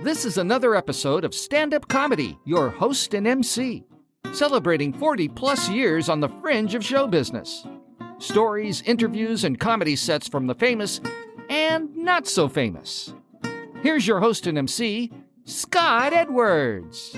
This is another episode of Stand-Up Comedy, your host and MC, celebrating 40-plus years on the fringe of show business. Stories, interviews, and comedy sets from the famous and not so famous. Here's your host and MC, Scott Edwards.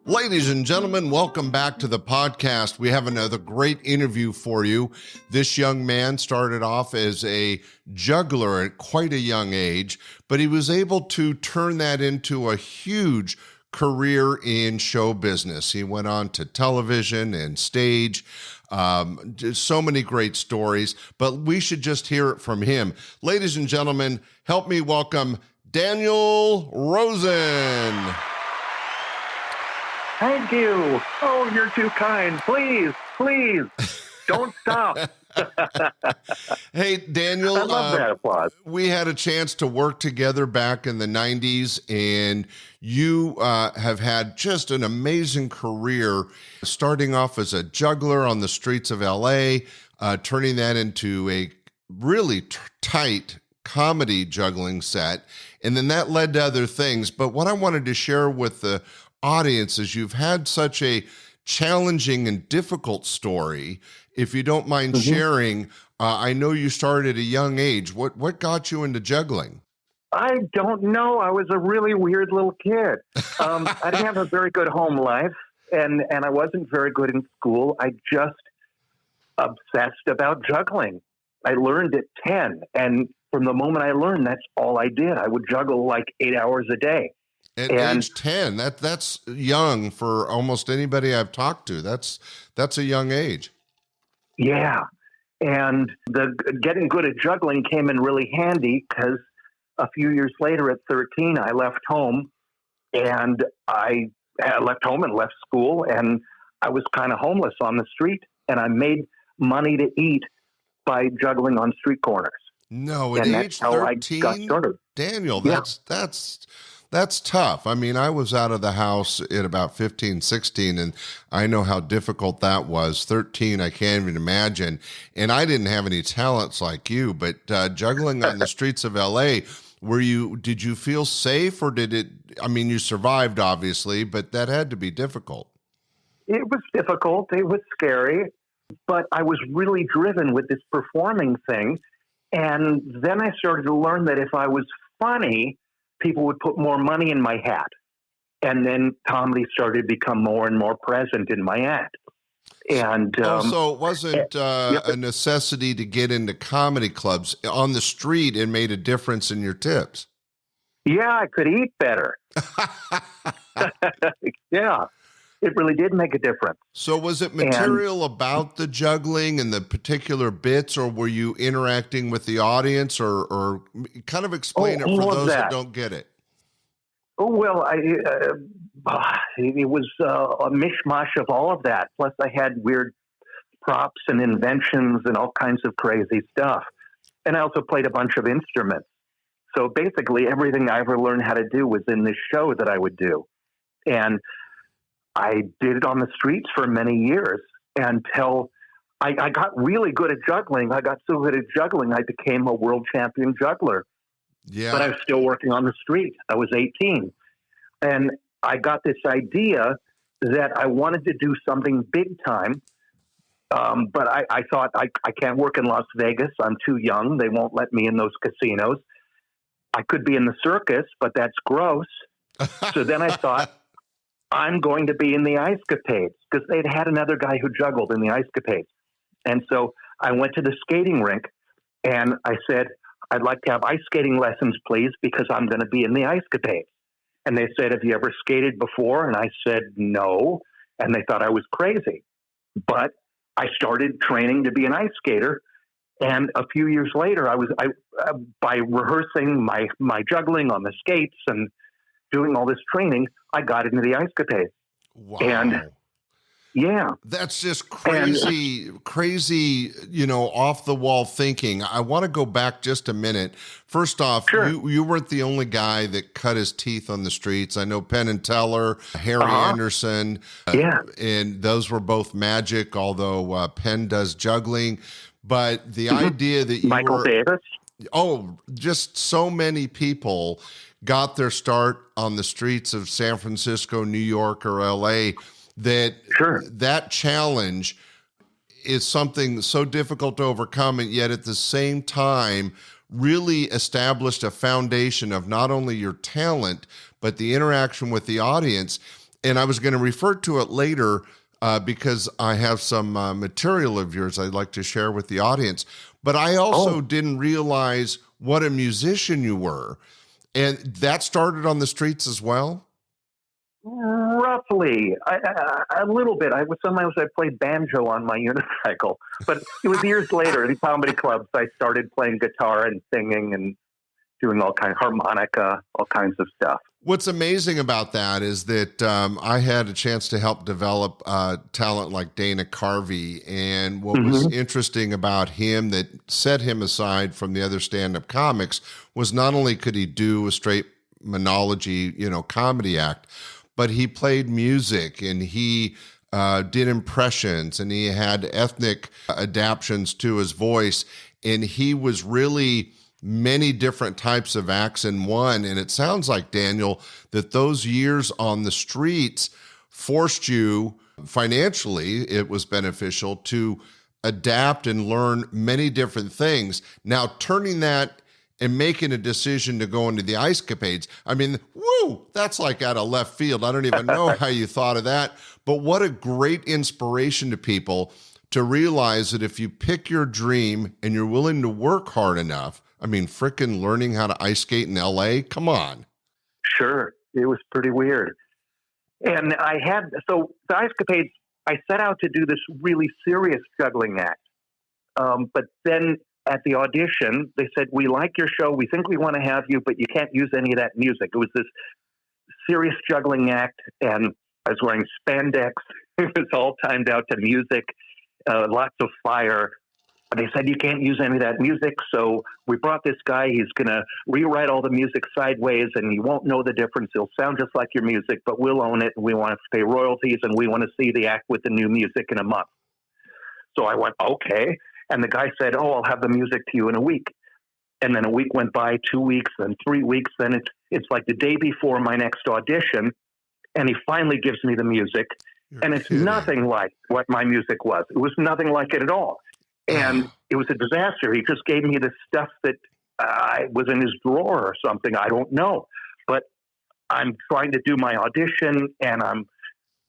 Ladies and gentlemen, welcome back to the podcast. We have another great interview for you. This young man started off as a juggler at quite a young age, but he was able to turn that into a huge career in show business. He went on to television and stage. Just so many great stories, but we should just hear it from him. Ladies and gentlemen, help me welcome Daniel Rosen. Thank you. Oh, you're too kind. Please, don't stop. Hey, Daniel. I love that applause. We had a chance to work together back in the 90s, and you have had just an amazing career, starting off as a juggler on the streets of L.A., turning that into a really tight comedy juggling set, and then that led to other things. But what I wanted to share with the audience is you've had such a challenging and difficult story. If you don't mind sharing, I know you started at a young age. What got you into juggling? I don't know. I was a really weird little kid. I didn't have a very good home life, and I wasn't very good in school. I just obsessed about juggling. I learned at 10, and from the moment I learned, that's all I did. I would juggle like 8 hours a day. At age 10, that's young for almost anybody I've talked to. That's a young age. Yeah. And the getting good at juggling came in really handy because a few years later at 13, I left home and left school, and I was kind of homeless on the street, and I made money to eat by juggling on street corners. No, at age 13, got started. Daniel, that's tough. I mean, I was out of the house at about 15, 16, and I know how difficult that was. 13, I can't even imagine. And I didn't have any talents like you, but juggling on the streets of L.A., did you feel safe, or you survived, obviously, but that had to be difficult. It was difficult. It was scary, but I was really driven with this performing thing. And then I started to learn that if I was funny, people would put more money in my hat. And then comedy started to become more and more present in my act. And so it wasn't a necessity to get into comedy clubs. On the street, it made a difference in your tips. Yeah, I could eat better. Yeah, it really did make a difference. So was it material about the juggling and the particular bits, or were you interacting with the audience, or kind of explain it for those that don't get it? Oh, well, it was a mishmash of all of that. Plus, I had weird props and inventions and all kinds of crazy stuff. And I also played a bunch of instruments. So basically, everything I ever learned how to do was in this show that I would do. And I did it on the streets for many years until I got really good at juggling. I got so good at juggling, I became a world champion juggler. Yeah. But I was still working on the street. I was 18. And I got this idea that I wanted to do something big time. But I thought, I can't work in Las Vegas. I'm too young. They won't let me in those casinos. I could be in the circus, but that's gross. So then I thought, I'm going to be in the Ice Capades, because they'd had another guy who juggled in the Ice Capades. And so I went to the skating rink and I said, I'd like to have ice skating lessons, please, because I'm going to be in the Ice Capades. And they said, have you ever skated before? And I said, no. And they thought I was crazy. But I started training to be an ice skater. And a few years later, by rehearsing my juggling on the skates and doing all this training, I got into the Ice Capades. Wow. And yeah. That's just crazy, off the wall thinking. I want to go back just a minute. First off, sure. you weren't the only guy that cut his teeth on the streets. I know Penn and Teller, Harry Anderson, and those were both magic, although Penn does juggling. But the idea that you Michael Davis. Oh, just so many people got their start on the streets of San Francisco, New York, or LA that Sure. that challenge is something so difficult to overcome, and yet at the same time really established a foundation of not only your talent, but the interaction with the audience. And I was going to refer to it later because I have some material of yours I'd like to share with the audience. But I also didn't realize what a musician you were. And that started on the streets as well? Roughly, a little bit. Sometimes I played banjo on my unicycle, but it was years later in comedy clubs I started playing guitar and singing and doing all kinds of harmonica, all kinds of stuff. What's amazing about that is that I had a chance to help develop talent like Dana Carvey. And what was interesting about him that set him aside from the other stand-up comics was not only could he do a straight monology, comedy act, but he played music and he did impressions and he had ethnic adaptations to his voice. And he was really many different types of acts in one. And it sounds like, Daniel, that those years on the streets forced you financially, it was beneficial to adapt and learn many different things. Now, turning that and making a decision to go into the Ice Capades, I mean, woo, that's like out of left field. I don't even know how you thought of that. But what a great inspiration to people to realize that if you pick your dream and you're willing to work hard enough, I mean, frickin' learning how to ice skate in LA, come on. Sure. It was pretty weird. And so the Ice Capades, I set out to do this really serious juggling act. But then at the audition, they said, we like your show. We think we want to have you, but you can't use any of that music. It was this serious juggling act, and I was wearing spandex. It was all timed out to music, lots of fire. They said, you can't use any of that music. So we brought this guy. He's going to rewrite all the music sideways, and you won't know the difference. It'll sound just like your music, but we'll own it. And we want to pay royalties, and we want to see the act with the new music in a month. So I went, okay. And the guy said, I'll have the music to you in a week. And then a week went by, 2 weeks, then 3 weeks. Then it's like the day before my next audition. And he finally gives me the music. And it's nothing like what my music was. It was nothing like it at all. And it was a disaster. He just gave me this stuff that was in his drawer or something. I don't know. But I'm trying to do my audition, and I'm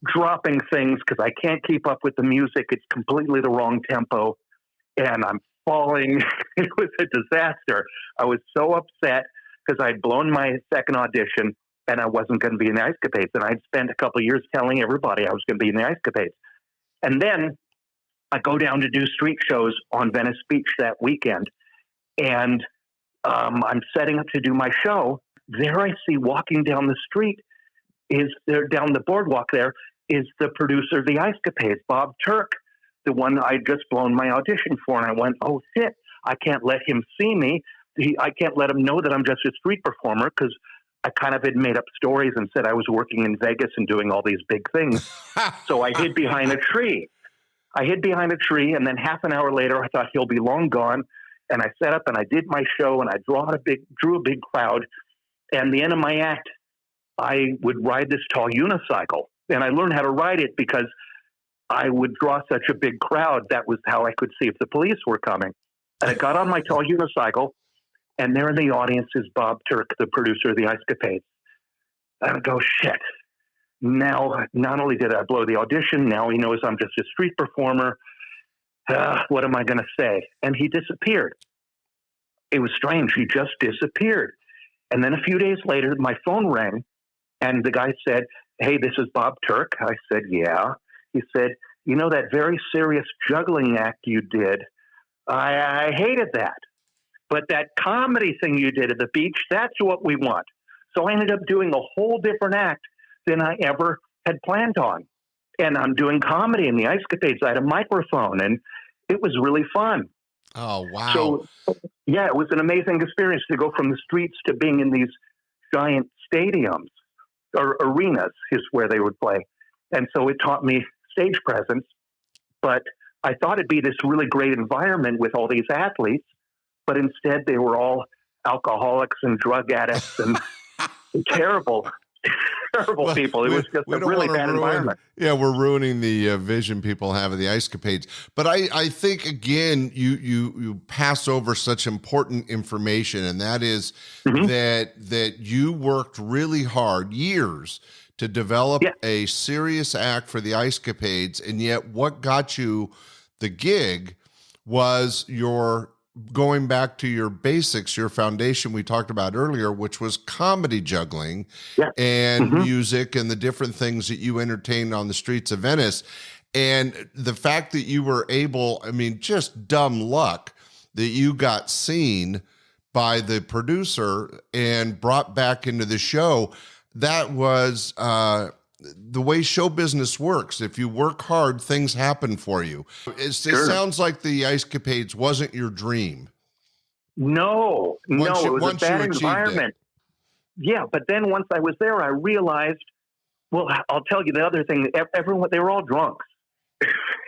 dropping things because I can't keep up with the music. It's completely the wrong tempo. And I'm falling. It was a disaster. I was so upset because I'd blown my second audition and I wasn't going to be in the Ice Capades. And I'd spent a couple of years telling everybody I was going to be in the Ice Capades. And then I go down to do street shows on Venice Beach that weekend. And I'm setting up to do my show. There I see walking down the street down the boardwalk there is the producer of the Ice Capades, Bob Turk, the one I'd just blown my audition for. And I went, oh, shit, I can't let him see me. I can't let him know that I'm just a street performer, because I kind of had made up stories and said I was working in Vegas and doing all these big things. So I hid behind a tree. And then half an hour later, I thought he'll be long gone. And I set up and I did my show, and I drew a big crowd. And the end of my act, I would ride this tall unicycle. And I learned how to ride it because I would draw such a big crowd. That was how I could see if the police were coming. And I got on my tall unicycle, and there in the audience is Bob Turk, the producer of the Ice Capades. And I go, shit. Now, not only did I blow the audition, now he knows I'm just a street performer. What am I going to say? And he disappeared. It was strange. He just disappeared. And then a few days later, my phone rang, and the guy said, hey, this is Bob Turk. I said, yeah. He said, you know, that very serious juggling act you did, I hated that. But that comedy thing you did at the beach, that's what we want. So I ended up doing a whole different act than I ever had planned on. And I'm doing comedy in the Ice Capades. I had a microphone, and it was really fun. Oh, wow. So, yeah, it was an amazing experience to go from the streets to being in these giant stadiums, or arenas is where they would play. And so it taught me stage presence. But I thought it'd be this really great environment with all these athletes. but instead they were all alcoholics and drug addicts and terrible, terrible people. It was just a really bad environment. Yeah, we're ruining the vision people have of the ice capades. But I think, again, you pass over such important information, and that is that you worked really hard, years, to develop a serious act for the ice capades, and yet what got you the gig was your going back to your basics, your foundation we talked about earlier, which was comedy juggling and music and the different things that you entertained on the streets of Venice. And the fact that you were able, I mean, just dumb luck that you got seen by the producer and brought back into the show. That was the way show business works. If you work hard, things happen for you. It sounds like the ice capades wasn't your dream. No, it was a bad environment. Yeah, but then once I was there, I realized, well, I'll tell you the other thing. Everyone, they were all drunk.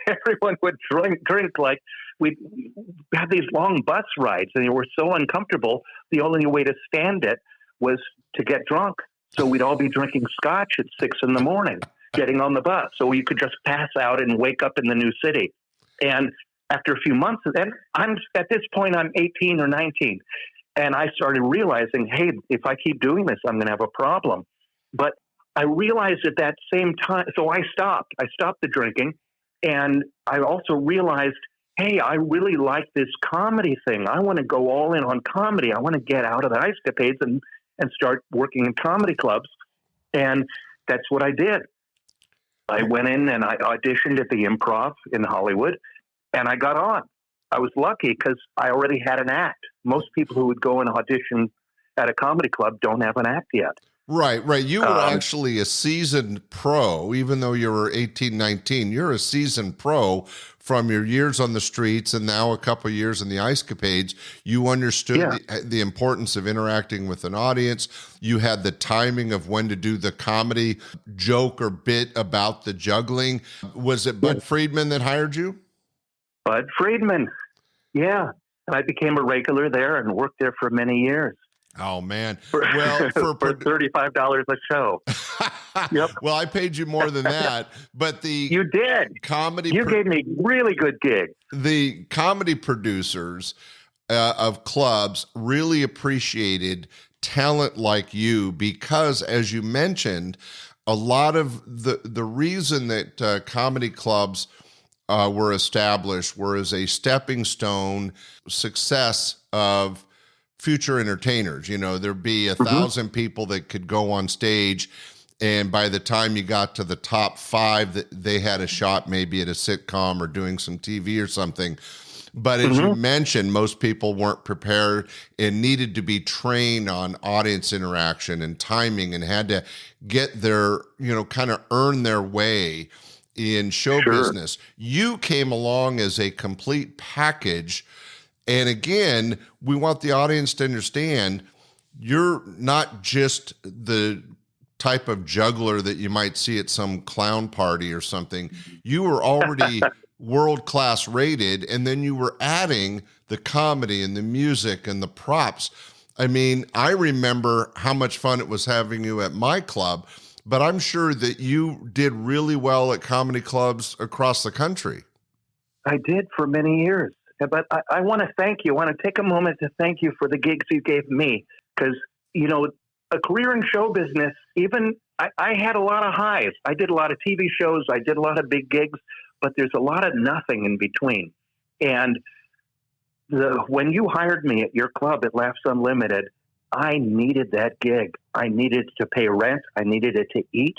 Everyone would drink like we'd have these long bus rides, and they were so uncomfortable. The only way to stand it was to get drunk. So we'd all be drinking scotch at 6 a.m, getting on the bus. So you could just pass out and wake up in the new city. And after a few months, and at this point, I'm 18 or 19. And I started realizing, hey, if I keep doing this, I'm going to have a problem. But I realized at that same time, so I stopped the drinking. And I also realized, hey, I really like this comedy thing. I want to go all in on comedy. I want to get out of the ice capades and start working in comedy clubs. And that's what I did. I went in and I auditioned at the Improv in Hollywood, and I got on. I was lucky because I already had an act. Most people who would go and audition at a comedy club don't have an act yet. Right. You were actually a seasoned pro, even though you were 18, 19. You're a seasoned pro from your years on the streets and now a couple of years in the ice capades. You understood the importance of interacting with an audience. You had the timing of when to do the comedy joke or bit about the juggling. Was it Bud Friedman that hired you? Bud Friedman. Yeah. And I became a regular there and worked there for many years. Oh, man. Well, for $35 a show. Yep. Well, I paid you more than that, but you did. You gave me really good gigs. The comedy producers of clubs really appreciated talent like you because, as you mentioned, a lot of the reason that comedy clubs were established were as a stepping stone success of future entertainers. You know, there'd be 1,000 people that could go on stage, and by the time you got to the top 5, they had a shot maybe at a sitcom or doing some TV or something. But as you mentioned, most people weren't prepared and needed to be trained on audience interaction and timing and had to get their, kind of earn their way in show business. You came along as a complete package. And again, we want the audience to understand you're not just the type of juggler that you might see at some clown party or something. You were already world-class rated, and then you were adding the comedy and the music and the props. I mean, I remember how much fun it was having you at my club, but I'm sure that you did really well at comedy clubs across the country. I did for many years. But I want to thank you. I want to take a moment to thank you for the gigs you gave me. Because, a career in show business, even I had a lot of highs. I did a lot of TV shows. I did a lot of big gigs. But there's a lot of nothing in between. And when you hired me at your club at Laughs Unlimited, I needed that gig. I needed to pay rent. I needed it to eat.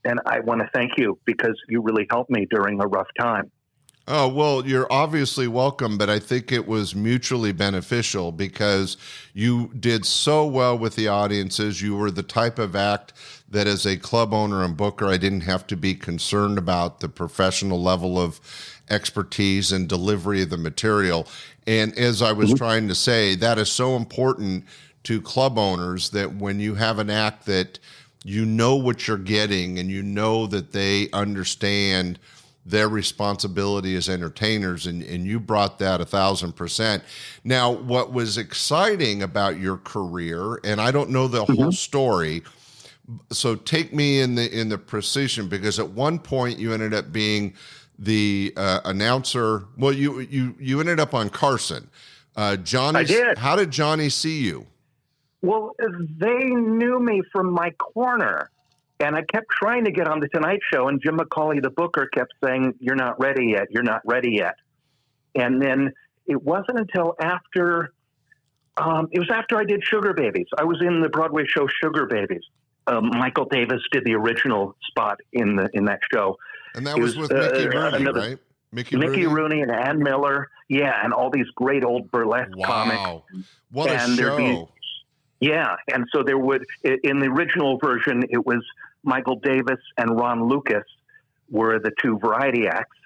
And I want to thank you because you really helped me during a rough time. Oh, well, you're obviously welcome, but I think it was mutually beneficial because you did so well with the audiences. You were the type of act that as a club owner and booker, I didn't have to be concerned about the professional level of expertise and delivery of the material. And as I was trying to say, that is so important to club owners that when you have an act that you know what you're getting and you know that they understand their responsibility as entertainers, and you brought that 1,000%. Now, what was exciting about your career, and I don't know the whole story, so take me in the precision, because at one point you ended up being the announcer. Well, you ended up on Carson. Johnny, I did. How did Johnny see you? Well, they knew me from my corner, and I kept trying to get on the Tonight Show, and Jim McCauley, the booker, kept saying, "You're not ready yet. You're not ready yet." And then it wasn't until after, it was after I did Sugar Babies. I was in the Broadway show Sugar Babies. Michael Davis did the original spot in that show. And that was with Mickey Rooney, right? Mickey Rooney and Ann Miller. Yeah, and all these great old burlesque comics. Wow. What a show. Yeah, and so there would, in the original version, it was Michael Davis and Ron Lucas were the two variety acts,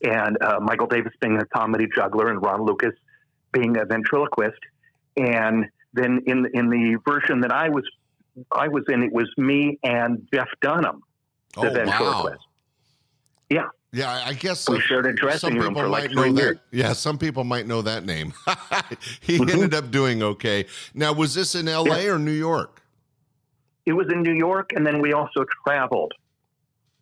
and Michael Davis being a comedy juggler and Ron Lucas being a ventriloquist. And then in the version that I was in, it was me and Jeff Dunham, the ventriloquist. Wow. Yeah. Yeah, I guess we shared a dressing room for like 3 years. Yeah, some people might know that name. He ended up doing okay. Now, was this in L.A. or New York? It was in New York, and then we also traveled.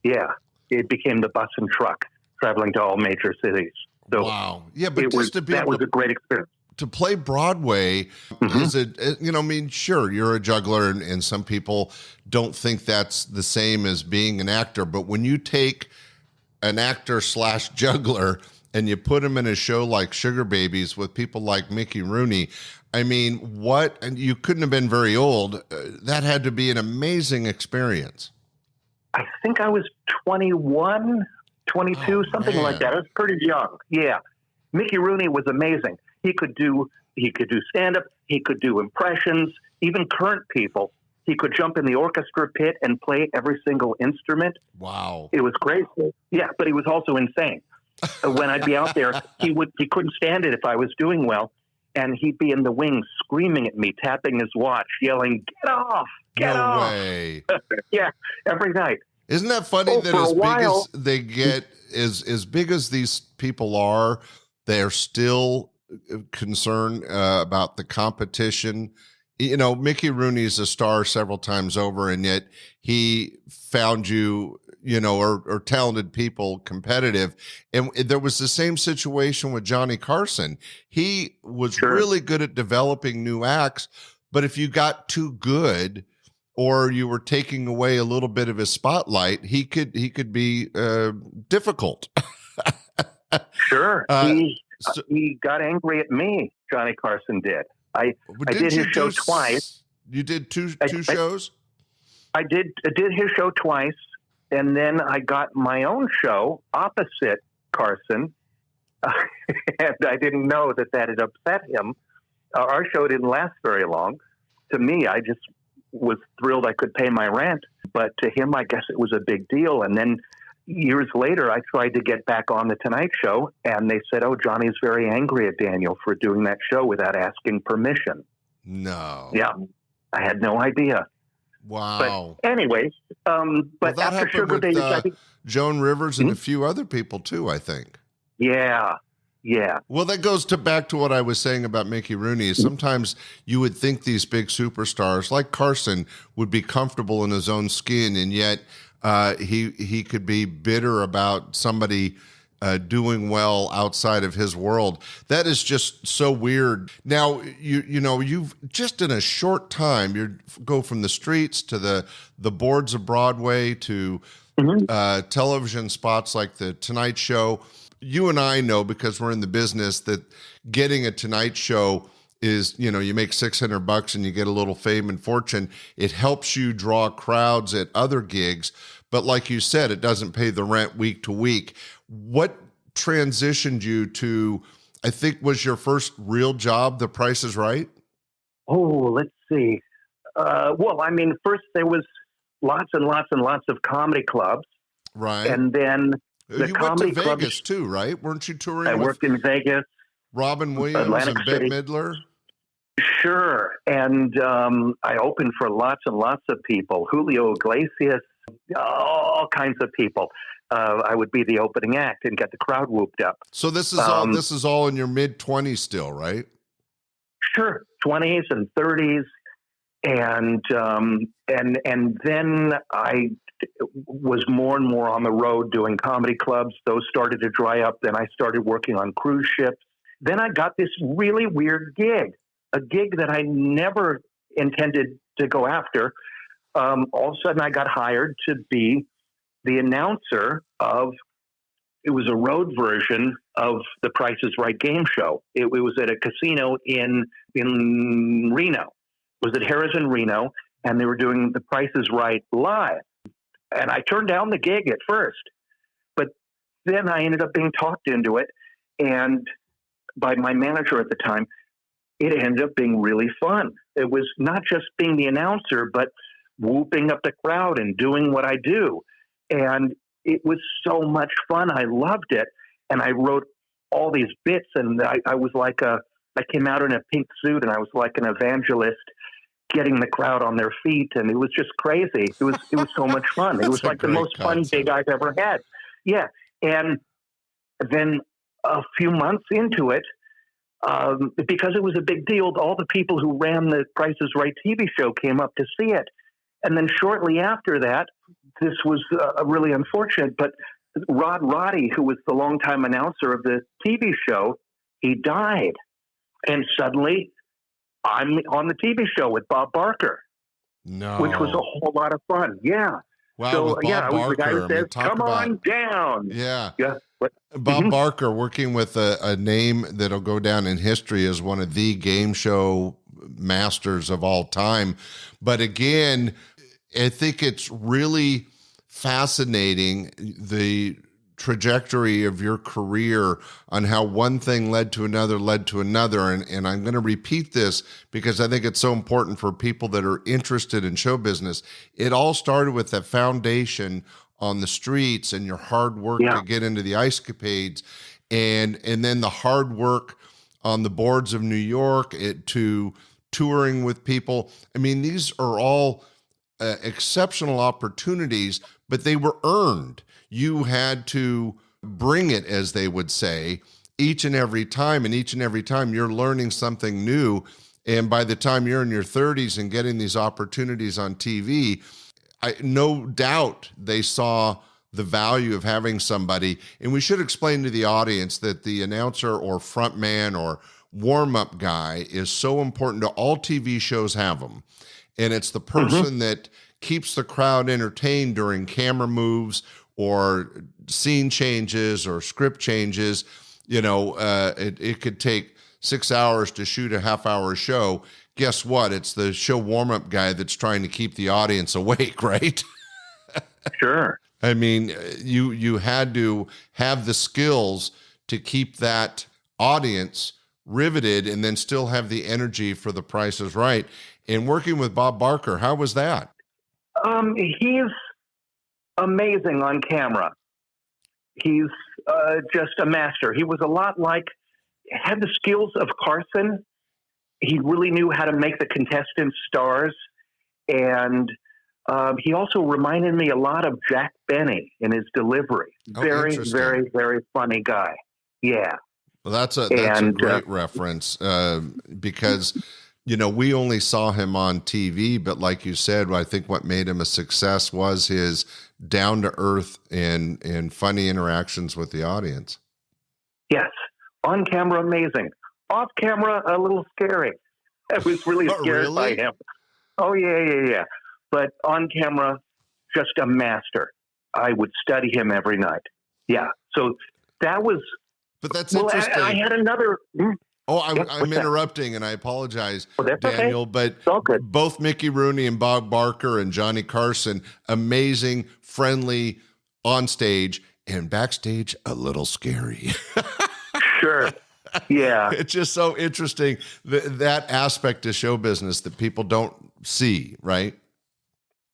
Yeah, it became the bus and truck, traveling to all major cities. So wow. Yeah, but that was a great experience. To play Broadway is sure, you're a juggler, and some people don't think that's the same as being an actor, but when you take an actor / juggler and you put him in a show like Sugar Babies with people like Mickey Rooney, I mean, and you couldn't have been very old. That had to be an amazing experience. I think I was 21, 22, something like that. I was pretty young. Yeah. Mickey Rooney was amazing. He could do stand-up. He could do impressions, even current people. He could jump in the orchestra pit and play every single instrument. Wow. It was crazy. Yeah, but he was also insane. When I'd be out there, he couldn't stand it if I was doing well, and he'd be in the wings screaming at me, tapping his watch, yelling, "Get off! Get off!" No way. Yeah, every night. Isn't that funny that as big as they get, as big as these people are, they're still concerned about the competition? You know, Mickey Rooney's a star several times over, and yet he found you, or talented people competitive. And there was the same situation with Johnny Carson. He was really good at developing new acts, but if you got too good or you were taking away a little bit of his spotlight, he could be difficult. Sure. He got angry at me, Johnny Carson did. I did his show twice. You did two shows? I did his show twice, and then I got my own show opposite Carson, and I didn't know that had upset him. Our show didn't last very long. To me, I just was thrilled I could pay my rent, but to him, I guess it was a big deal. And then years later, I tried to get back on the Tonight Show, and they said, "Oh, Johnny's very angry at Daniel for doing that show without asking permission." No. Yeah, I had no idea. Wow. But anyways, but after Sugar Babies, I think Joan Rivers and a few other people too, I think. Yeah. Well, that goes back to what I was saying about Mickey Rooney. Sometimes you would think these big superstars like Carson would be comfortable in his own skin, and yet he could be bitter about somebody doing well outside of his world. That is just so weird. Now, you've just in a short time, you go from the streets to the boards of Broadway to television spots like the Tonight Show. You and I know, because we're in the business, that getting a Tonight Show is, you make $600 and you get a little fame and fortune. It helps you draw crowds at other gigs. But like you said, it doesn't pay the rent week to week. What transitioned you to, I think, was your first real job, The Price is Right? Oh, let's see. Well, I mean, first there was lots and lots and lots of comedy clubs. Right. And then you went to Vegas too, right? Weren't you touring? I worked in Vegas. Robin Williams Atlantic and Bette City. Midler? Sure. And I opened for lots and lots of people. Julio Iglesias, all kinds of people. I would be the opening act and get the crowd whooped up. So this is all in your mid-20s still, right? Sure, 20s and 30s, and then I was more and more on the road doing comedy clubs. Those started to dry up. Then I started working on cruise ships. Then I got this really weird gig, a gig that I never intended to go after. All of a sudden, I got hired to be the announcer of. It was a road version of the Price is Right game show. It was at a casino in Reno. It was at Harrison, Reno, and they were doing the Price is Right live. And I turned down the gig at first, but then I ended up being talked into it, and by my manager at the time, it ended up being really fun. It was not just being the announcer, but whooping up the crowd and doing what I do. And it was so much fun. I loved it. And I wrote all these bits, and I was like I came out in a pink suit, and I was like an evangelist getting the crowd on their feet. And it was just crazy. It was so much fun. It was like the most fun gig I've ever had. Yeah. And then a few months into it, because it was a big deal, all the people who ran the Price is Right TV show came up to see it. And then shortly after that, this was really unfortunate, but Rod Roddy, who was the longtime announcer of the TV show, he died. And suddenly I'm on the TV show with Bob Barker, which was a whole lot of fun. Yeah. Wow. So, with Bob I was the guy who says, come on down. Yeah. Yeah. Bob Barker, working with a name that'll go down in history as one of the game show masters of all time. But again, I think it's really fascinating, the trajectory of your career on how one thing led to another. And I'm going to repeat this because I think it's so important for people that are interested in show business. It all started with that foundation on the streets and your hard work to get into the ice capades, and then the hard work on the boards of New York to touring with people. I mean, these are all exceptional opportunities, but they were earned. You had to bring it, as they would say, each and every time. And each and every time you're learning something new. And by the time you're in your 30s and getting these opportunities on TV, no doubt they saw the value of having somebody. And we should explain to the audience that the announcer or front man or warm-up guy is so important to all TV shows have them. And it's the person that keeps the crowd entertained during camera moves or scene changes or script changes. You know, it could take 6 hours to shoot a half-hour show. Guess what? It's the show warm-up guy that's trying to keep the audience awake, right? Sure. I mean, you had to have the skills to keep that audience riveted and then still have the energy for The Price is Right. And working with Bob Barker, how was that? He's amazing on camera. He's just a master. He was a lot like, had the skills of Carson. He really knew how to make the contestants stars. And he also reminded me a lot of Jack Benny in his delivery. Very, very, very funny guy. Yeah. Well, that's a great reference because, you know, we only saw him on TV, but like you said, I think what made him a success was his down-to-earth and funny interactions with the audience. Yes. On camera, amazing. Off camera, a little scary. I was really scared by him. Oh, yeah. But on camera, just a master. I would study him every night. Yeah. So that was... But that's interesting. I had another... I'm interrupting, and I apologize, Daniel, okay. But both Mickey Rooney and Bob Barker and Johnny Carson, amazing, friendly on stage, and backstage, a little scary. Sure. Yeah. It's just so interesting, that aspect of show business that people don't see, right?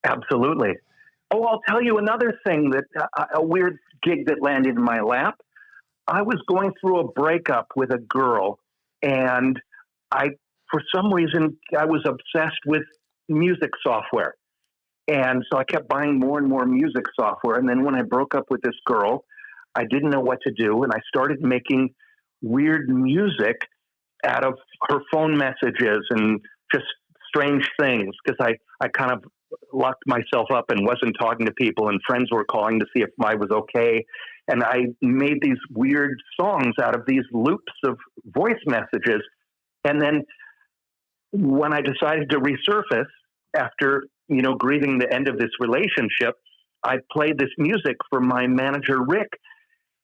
Absolutely. Oh, I'll tell you another thing, that a weird gig that landed in my lap. I was going through a breakup with a girl, and for some reason, I was obsessed with music software. And so I kept buying more and more music software. And then when I broke up with this girl, I didn't know what to do. And I started making weird music out of her phone messages and just strange things, because I kind of locked myself up and wasn't talking to people, and friends were calling to see if I was okay. And I made these weird songs out of these loops of voice messages. And then when I decided to resurface after, grieving the end of this relationship, I played this music for my manager, Rick.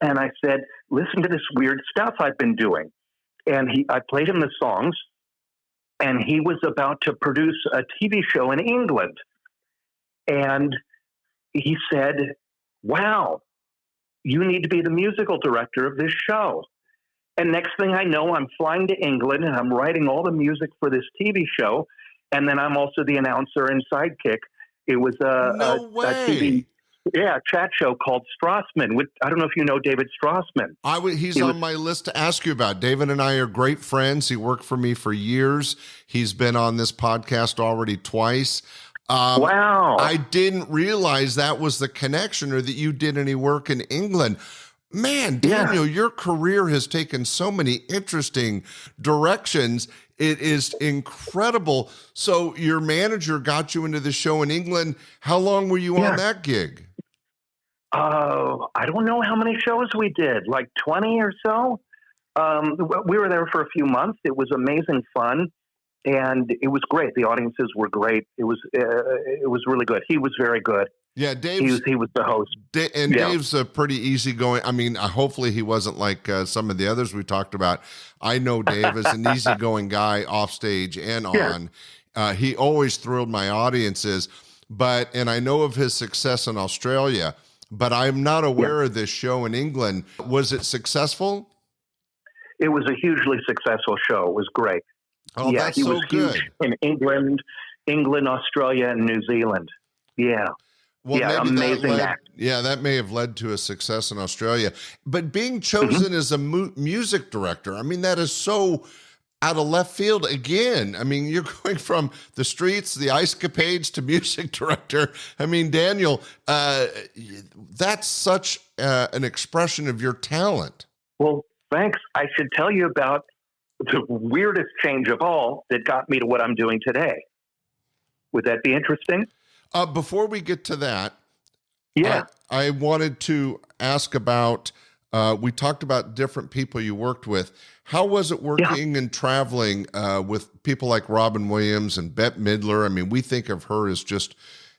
And I said, listen to this weird stuff I've been doing. And I played him the songs, and he was about to produce a TV show in England. And he said, wow, you need to be the musical director of this show. And next thing I know, I'm flying to England and I'm writing all the music for this TV show. And then I'm also the announcer and sidekick. It was a TV chat show called Strassman. I don't know if you know David Strassman. He's on my list to ask you about. David and I are great friends. He worked for me for years. He's been on this podcast already twice. Wow. I didn't realize that was the connection, or that you did any work in England. Man, Daniel, your career has taken so many interesting directions. It is incredible. So your manager got you into the show in England. How long were you on that gig? I don't know how many shows we did, like 20 or so. We were there for a few months. It was amazing fun. And it was great. The audiences were great. It was really good. He was very good. Yeah, Dave. He was the host. Dave's a pretty easygoing. I mean, hopefully he wasn't like some of the others we talked about. I know Dave is an easygoing guy off stage and on. He always thrilled my audiences. And I know of his success in Australia, but I'm not aware of this show in England. Was it successful? It was a hugely successful show. It was great. Oh, that's he so was good. Huge in England, Australia, and New Zealand. Yeah. Well, amazing act. Yeah, that may have led to a success in Australia. But being chosen as a music director, I mean, that is so out of left field again. I mean, you're going from the streets, the ice capades, to music director. I mean, Daniel, that's such an expression of your talent. Well, thanks. I should tell you about the weirdest change of all that got me to what I'm doing today. Would that be interesting? Before we get to that, yeah, I wanted to ask about, we talked about different people you worked with. How was it working and traveling with people like Robin Williams and Bette Midler? I mean, we think of her as just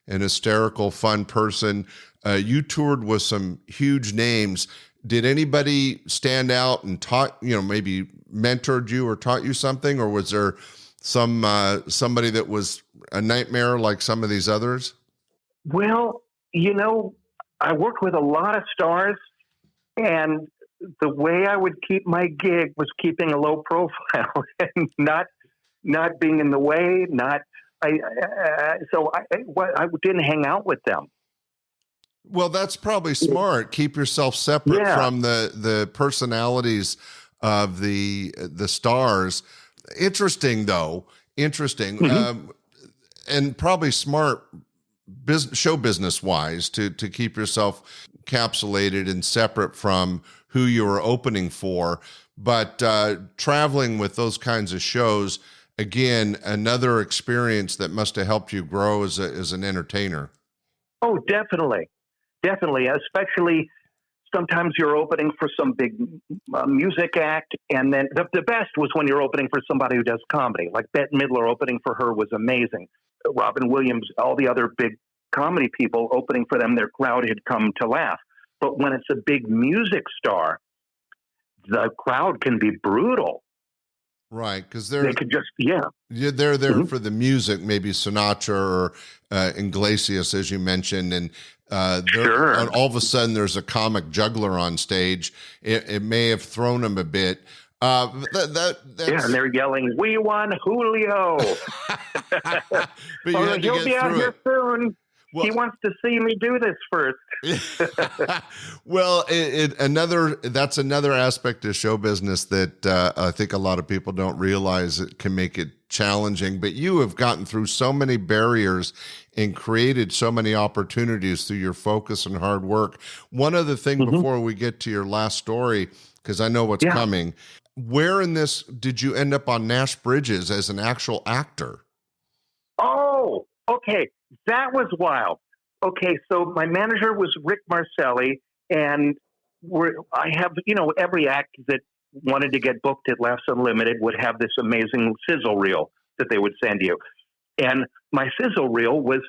an hysterical, fun person. You toured with some huge names. Did anybody stand out and taught, maybe mentored you or taught you something? Or was there somebody that was a nightmare like some of these others? Well, I worked with a lot of stars, and the way I would keep my gig was keeping a low profile and not being in the way. So I didn't hang out with them. Well, that's probably smart. Keep yourself separate from the personalities of the stars. Interesting, though. And probably smart show business wise to keep yourself encapsulated and separate from who you were opening for. But traveling with those kinds of shows, again, another experience that must have helped you grow as an entertainer. Oh, definitely. Especially sometimes you're opening for some big music act. And then the best was when you're opening for somebody who does comedy. Like Bette Midler, opening for her was amazing. Robin Williams, all the other big comedy people, opening for them, their crowd had come to laugh. But when it's a big music star, the crowd can be brutal. Right, because they could just they're there for the music, maybe Sinatra or Iglesias, as you mentioned, and and all of a sudden there's a comic juggler on stage. It may have thrown them a bit. And they're yelling, "We won Julio!" But you had to he'll get be out through here soon. Well, He wants to see me do this first. well, that's another aspect of show business that I think a lot of people don't realize it can make it challenging. But you have gotten through so many barriers and created so many opportunities through your focus and hard work. One other thing before we get to your last story, because I know what's coming. Where in this did you end up on Nash Bridges as an actual actor? Oh, okay. That was wild. Okay, so my manager was Rick Marcelli, and I have, every act that wanted to get booked at Laughs Unlimited would have this amazing sizzle reel that they would send you. And my sizzle reel was,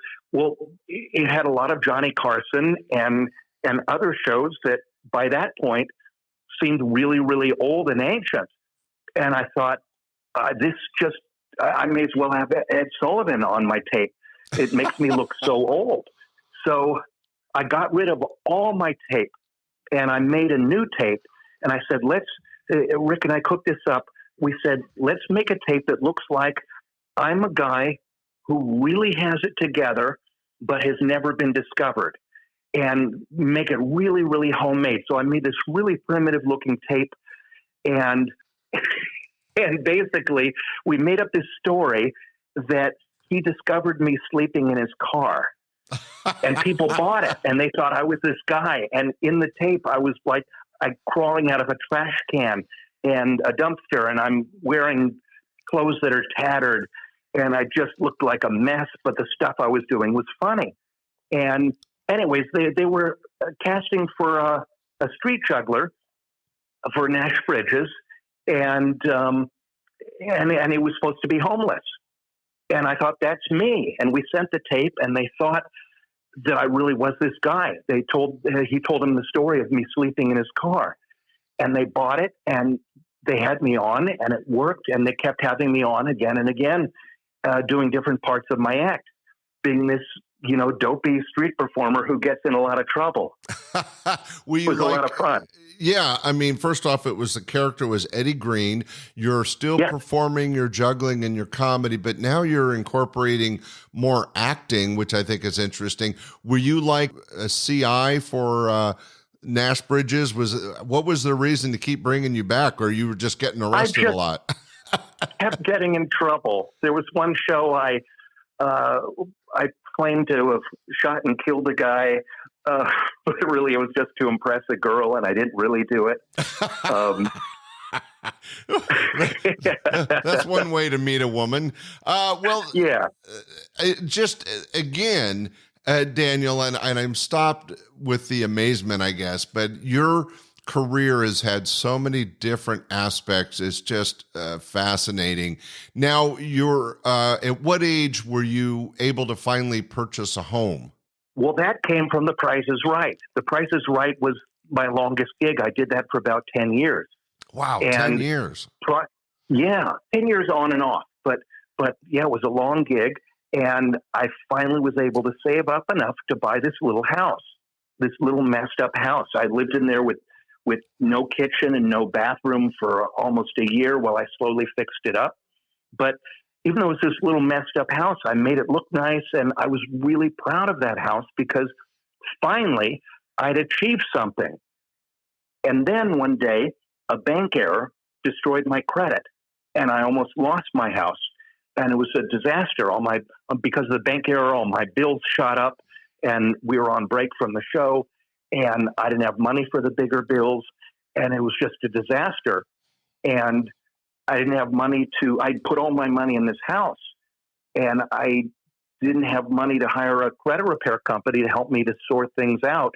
it had a lot of Johnny Carson and other shows that by that point seemed really, really old and ancient. And I thought, I may as well have Ed Sullivan on my tape. It makes me look so old. So I got rid of all my tape and I made a new tape. And I said, Rick and I cooked this up. We said, let's make a tape that looks like I'm a guy who really has it together, but has never been discovered, and make it really, really homemade. So I made this really primitive looking tape, and basically we made up this story that he discovered me sleeping in his car, and people bought it, and they thought I was this guy. And in the tape, I was like, crawling out of a trash can and a dumpster, and I'm wearing clothes that are tattered, and I just looked like a mess, but the stuff I was doing was funny. And anyways, they were casting for a street juggler for Nash Bridges, and he was supposed to be homeless. And I thought, that's me. And we sent the tape, and they thought that I really was this guy. He told them the story of me sleeping in his car, and they bought it, and they had me on, and it worked. And they kept having me on again and again, doing different parts of my act, being this, dopey street performer who gets in a lot of trouble. It was a lot of fun. Yeah. I mean, first off, the character was Eddie Green. You're still performing your juggling and your comedy, but now you're incorporating more acting, which I think is interesting. Were you like a CI for Nash Bridges? What was the reason to keep bringing you back, or you were just getting arrested a lot? Kept getting in trouble. There was one show I claimed to have shot and killed a guy, but really it was just to impress a girl, and I didn't really do it. That's one way to meet a woman. Just again, Daniel, and I'm stopped with the amazement, I guess, but your career has had so many different aspects. It's just fascinating. Now, at what age were you able to finally purchase a home? Well, that came from The Price is Right. The Price is Right was my longest gig. I did that for about 10 years. Wow, 10 years. 10 years on and off. But yeah, it was a long gig, and I finally was able to save up enough to buy this little house, this little messed up house. I lived in there with no kitchen and no bathroom for almost a year while I slowly fixed it up. But even though it was this little messed up house, I made it look nice, and I was really proud of that house because finally I'd achieved something. And then one day, a bank error destroyed my credit, and I almost lost my house. And it was a disaster. Because of the bank error, all my bills shot up, and we were on break from the show, and I didn't have money for the bigger bills, and it was just a disaster. And I didn't have money I'd put all my money in this house, and I didn't have money to hire a credit repair company to help me to sort things out.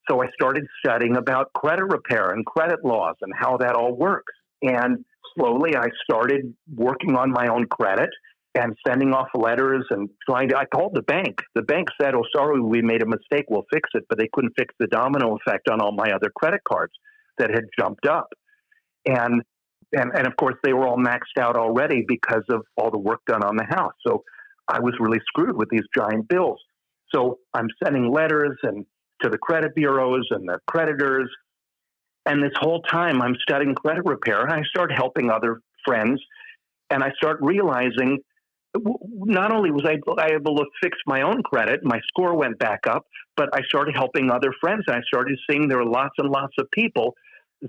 So I started studying about credit repair and credit laws and how that all works. And slowly I started working on my own credit and sending off letters and I called the bank. The bank said, "Oh, sorry, we made a mistake. We'll fix it." But they couldn't fix the domino effect on all my other credit cards that had jumped up. And of course, they were all maxed out already because of all the work done on the house. So I was really screwed with these giant bills. So I'm sending letters to the credit bureaus and the creditors. And this whole time I'm studying credit repair, and I start helping other friends. And I start realizing not only was I able to fix my own credit, my score went back up, but I started helping other friends. I started seeing there are lots and lots of people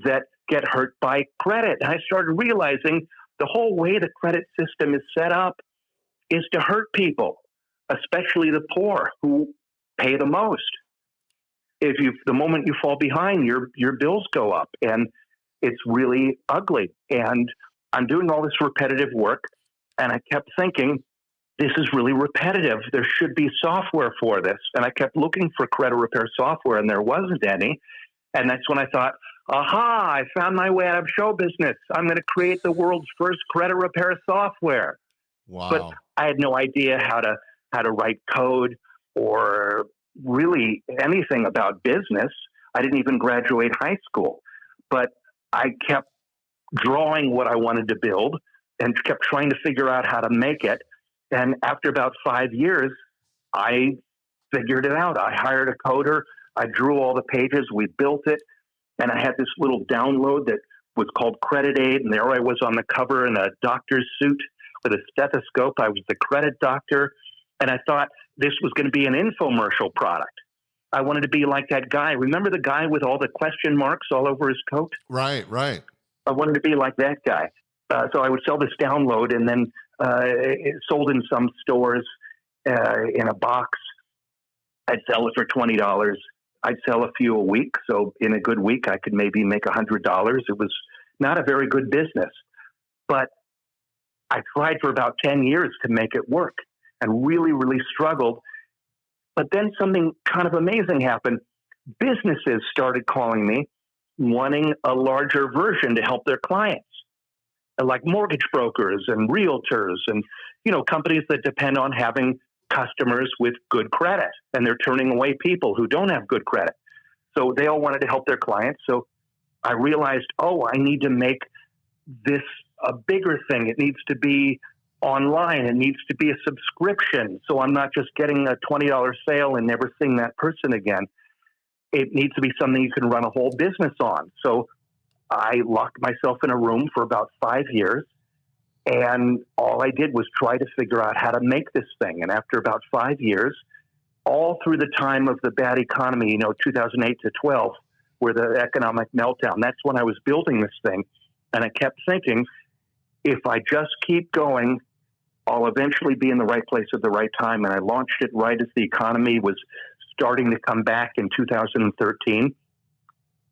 that get hurt by credit. And I started realizing the whole way the credit system is set up is to hurt people, especially the poor who pay the most. The moment you fall behind, your bills go up, and it's really ugly. And I'm doing all this repetitive work, and I kept thinking, this is really repetitive. There should be software for this. And I kept looking for credit repair software, and there wasn't any. And that's when I thought, aha, I found my way out of show business. I'm going to create the world's first credit repair software. Wow. But I had no idea how to write code or really anything about business. I didn't even graduate high school. But I kept drawing what I wanted to build and kept trying to figure out how to make it. And after about 5 years, I figured it out. I hired a coder. I drew all the pages. We built it. And I had this little download that was called Credit Aid. And there I was on the cover in a doctor's suit with a stethoscope. I was the credit doctor. And I thought this was going to be an infomercial product. I wanted to be like that guy. Remember the guy with all the question marks all over his coat? Right. I wanted to be like that guy. So I would sell this download, and then it sold in some stores in a box. I'd sell it for $20. I'd sell a few a week. So in a good week, I could maybe make $100. It was not a very good business, but I tried for about 10 years to make it work and really, really struggled. But then something kind of amazing happened. Businesses started calling me, wanting a larger version to help their clients, like mortgage brokers and realtors and, companies that depend on having customers with good credit, and they're turning away people who don't have good credit. So they all wanted to help their clients. So I realized, I need to make this a bigger thing. It needs to be online. It needs to be a subscription. So I'm not just getting a $20 sale and never seeing that person again. It needs to be something you can run a whole business on. So I locked myself in a room for about 5 years, and all I did was try to figure out how to make this thing. And after about 5 years, all through the time of the bad economy, 2008 to 12, where the economic meltdown, that's when I was building this thing. And I kept thinking, if I just keep going, I'll eventually be in the right place at the right time. And I launched it right as the economy was starting to come back in 2013.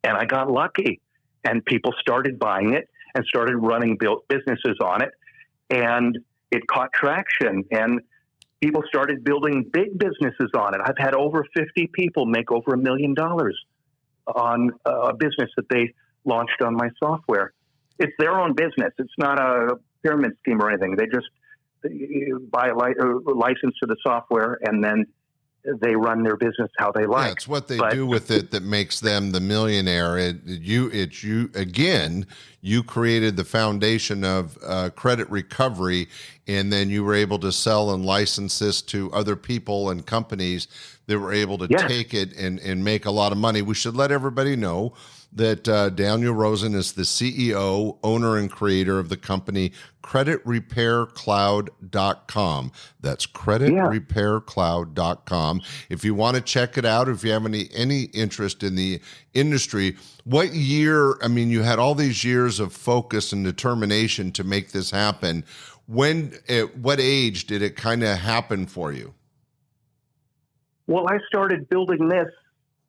And I got lucky, and people started buying it and started running businesses on it. And it caught traction, and people started building big businesses on it. I've had over 50 people make over $1 million on a business that they launched on my software. It's their own business. It's not a pyramid scheme or anything. They just buy a license to the software, and then they run their business how they like. Yeah, it's what they do with it that makes them the millionaire. You created the foundation of credit recovery, and then you were able to sell and license this to other people and companies that were able to take it and make a lot of money. We should let everybody know that Daniel Rosen is the CEO, owner, and creator of the company creditrepaircloud.com. That's creditrepaircloud.com. If you want to check it out, if you have any interest in the industry, what year, you had all these years of focus and determination to make this happen. At what age did it kind of happen for you? Well, I started building this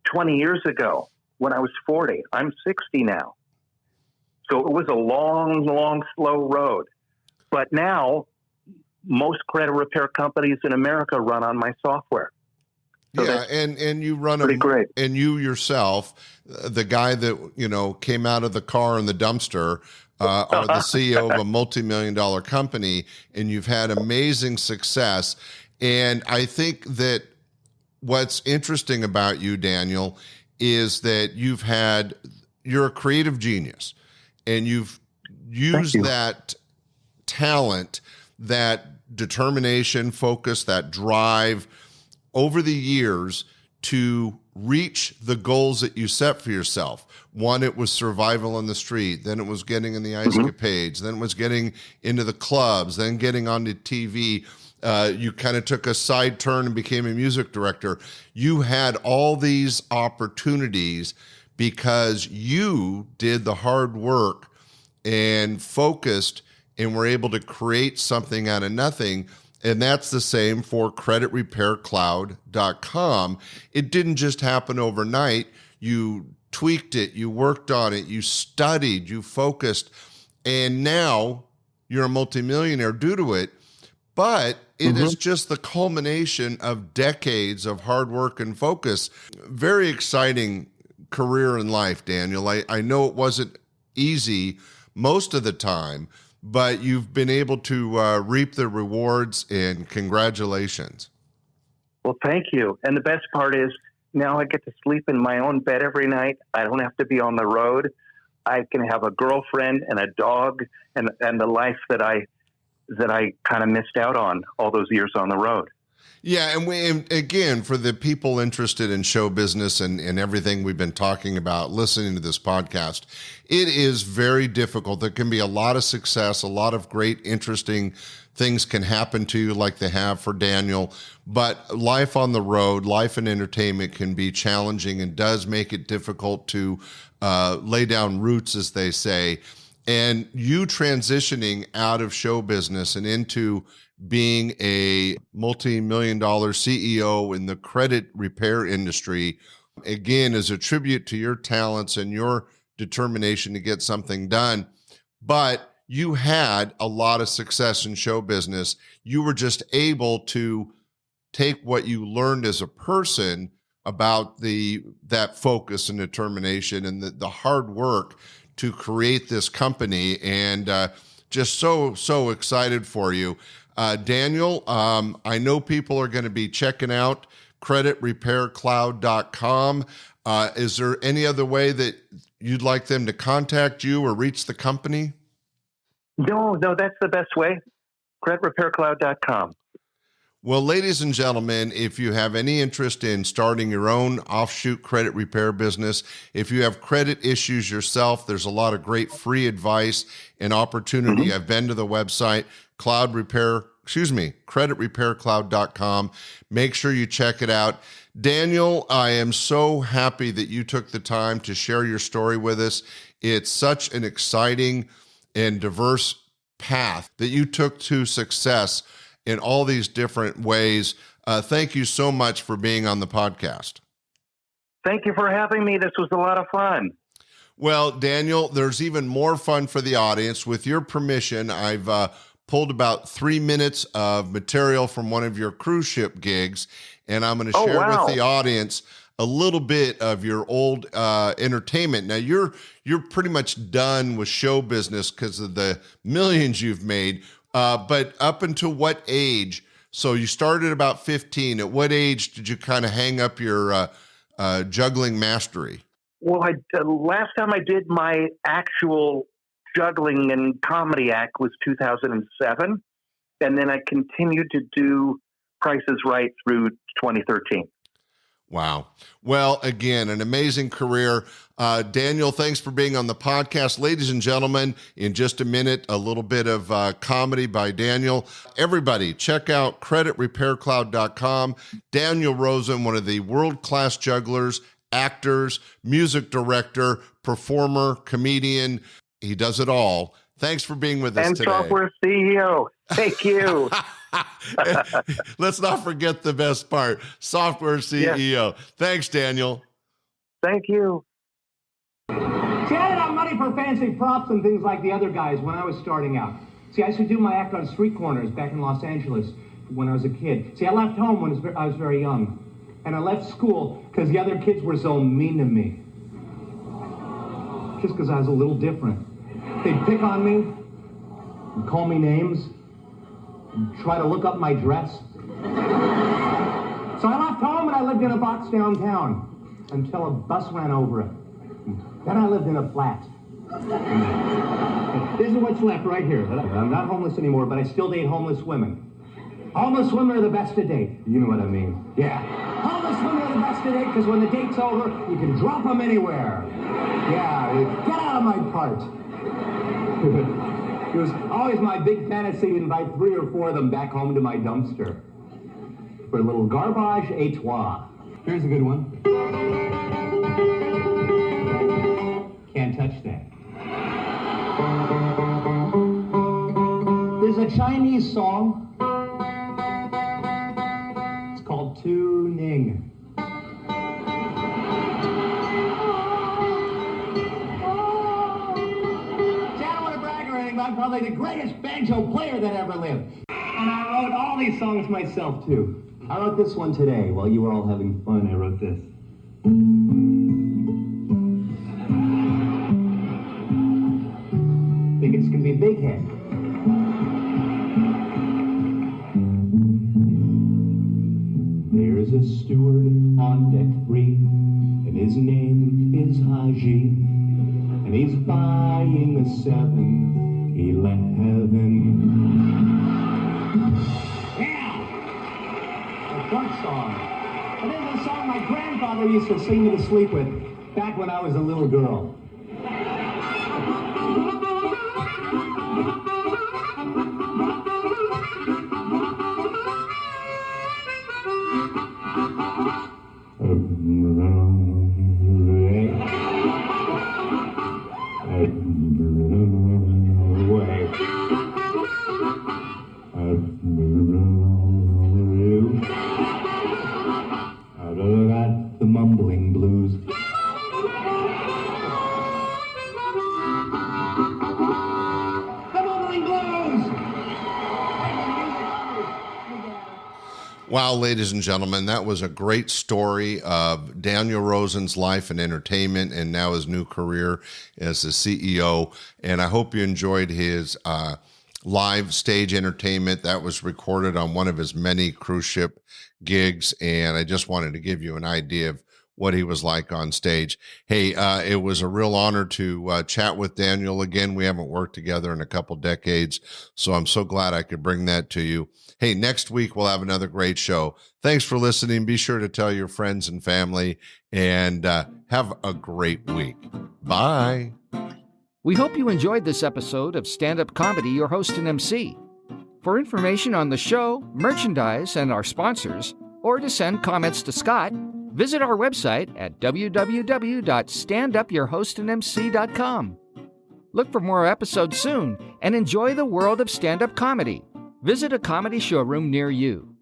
20 years ago. When I was 40. I'm 60 now. So it was a long, long, slow road. But now, most credit repair companies in America run on my software. So and you run pretty great. And you yourself, the guy that came out of the car in the dumpster, are the CEO of a multi-million-dollar company, and you've had amazing success. And I think that what's interesting about you, Daniel, is that you're a creative genius, and you've used that talent, that determination, focus, that drive over the years to reach the goals that you set for yourself. One, it was survival on the street. Then it was getting in the ice capades. Then it was getting into the clubs, then getting onto TV. You kind of took a side turn and became a music director. You had all these opportunities because you did the hard work and focused and were able to create something out of nothing. And that's the same for creditrepaircloud.com. It didn't just happen overnight. You tweaked it, you worked on it, you studied, you focused, and now you're a multimillionaire due to it. But it is just the culmination of decades of hard work and focus. Very exciting career in life, Daniel. I know it wasn't easy most of the time, but you've been able to reap the rewards, and congratulations. Well, thank you. And the best part is now I get to sleep in my own bed every night. I don't have to be on the road. I can have a girlfriend and a dog and the life that I kind of missed out on all those years on the road. Yeah, and again, for the people interested in show business and everything we've been talking about, listening to this podcast, it is very difficult. There can be a lot of success, a lot of great, interesting things can happen to you like they have for Daniel, but life on the road, life in entertainment can be challenging and does make it difficult to lay down roots, as they say. And you transitioning out of show business and into being a multi-million-dollar CEO in the credit repair industry, again, is a tribute to your talents and your determination to get something done. But you had a lot of success in show business. You were just able to take what you learned as a person about that focus and determination and the hard work to create this company, and just so excited for you. Daniel, I know people are going to be checking out creditrepaircloud.com. Is there any other way that you'd like them to contact you or reach the company? No, that's the best way. creditrepaircloud.com. Well, ladies and gentlemen, if you have any interest in starting your own offshoot credit repair business, if you have credit issues yourself, there's a lot of great free advice and opportunity. I've been to the website, creditrepaircloud.com. Make sure you check it out. Daniel, I am so happy that you took the time to share your story with us. It's such an exciting and diverse path that you took to success in all these different ways. Thank you so much for being on the podcast. Thank you for having me. This was a lot of fun. Well, Daniel, there's even more fun for the audience. With your permission, I've pulled about 3 minutes of material from one of your cruise ship gigs, and I'm going to share with the audience a little bit of your old entertainment. Now, you're pretty much done with show business because of the millions you've made. But up until what age? So you started about 15. At what age did you kind of hang up your juggling mastery? Well, last time I did my actual juggling and comedy act was 2007. And then I continued to do Price is Right through 2013. Wow. Well, again, an amazing career. Daniel, thanks for being on the podcast. Ladies and gentlemen, in just a minute, a little bit of comedy by Daniel. Everybody, check out creditrepaircloud.com. Daniel Rosen, one of the world-class jugglers, actors, music director, performer, comedian. He does it all. Thanks for being with us today. And software CEO. Thank you. Let's not forget the best part, software CEO. Yes. Thanks, Daniel. Thank you. See, I didn't have money for fancy props and things like the other guys when I was starting out. See, I used to do my act on street corners back in Los Angeles when I was a kid. See, I left home when I was very young. And I left school because the other kids were so mean to me. Just because I was a little different. They'd pick on me, and call me names, and try to look up my dress. So I left home and I lived in a box downtown until a bus ran over it. Then I lived in a flat. This is what's left right here. I'm not homeless anymore, but I still date homeless women. Homeless women are the best to date. You know what I mean? Yeah. Homeless this when you're the best at it, because when the date's over, you can drop them anywhere. Yeah, get out of my part. It was always my big fantasy to invite 3 or 4 of them back home to my dumpster for a little garbage et toi. Here's a good one. Can't touch that. There's a Chinese song. It's called Tuning. See, I don't want to brag or anything, but I'm probably the greatest banjo player that ever lived. And I wrote all these songs myself, too. I wrote this one today while you were all having fun. I wrote this. Think it's gonna be a big hit. There's a steward on deck 3, and his name is Haji, and he's buying a 7-Eleven. Yeah, a funk song. And there's a song my grandfather used to sing me to sleep with back when I was a little girl. The mumbling blues. The mumbling blues. Wow, ladies and gentlemen, that was a great story of Daniel Rosen's life and entertainment and now his new career as the CEO. And I hope you enjoyed his live stage entertainment that was recorded on one of his many cruise ship gigs. And I just wanted to give you an idea of what he was like on stage. Hey, it was a real honor to chat with Daniel again. We haven't worked together in a couple decades, so I'm so glad I could bring that to you. Hey, next week we'll have another great show. Thanks for listening. Be sure to tell your friends and family, and have a great week. Bye. We hope you enjoyed this episode of Stand Up Comedy, Your Host and MC. For information on the show, merchandise, and our sponsors, or to send comments to Scott, visit our website at www.standupyourhostandmc.com. Look for more episodes soon and enjoy the world of stand-up comedy. Visit a comedy showroom near you.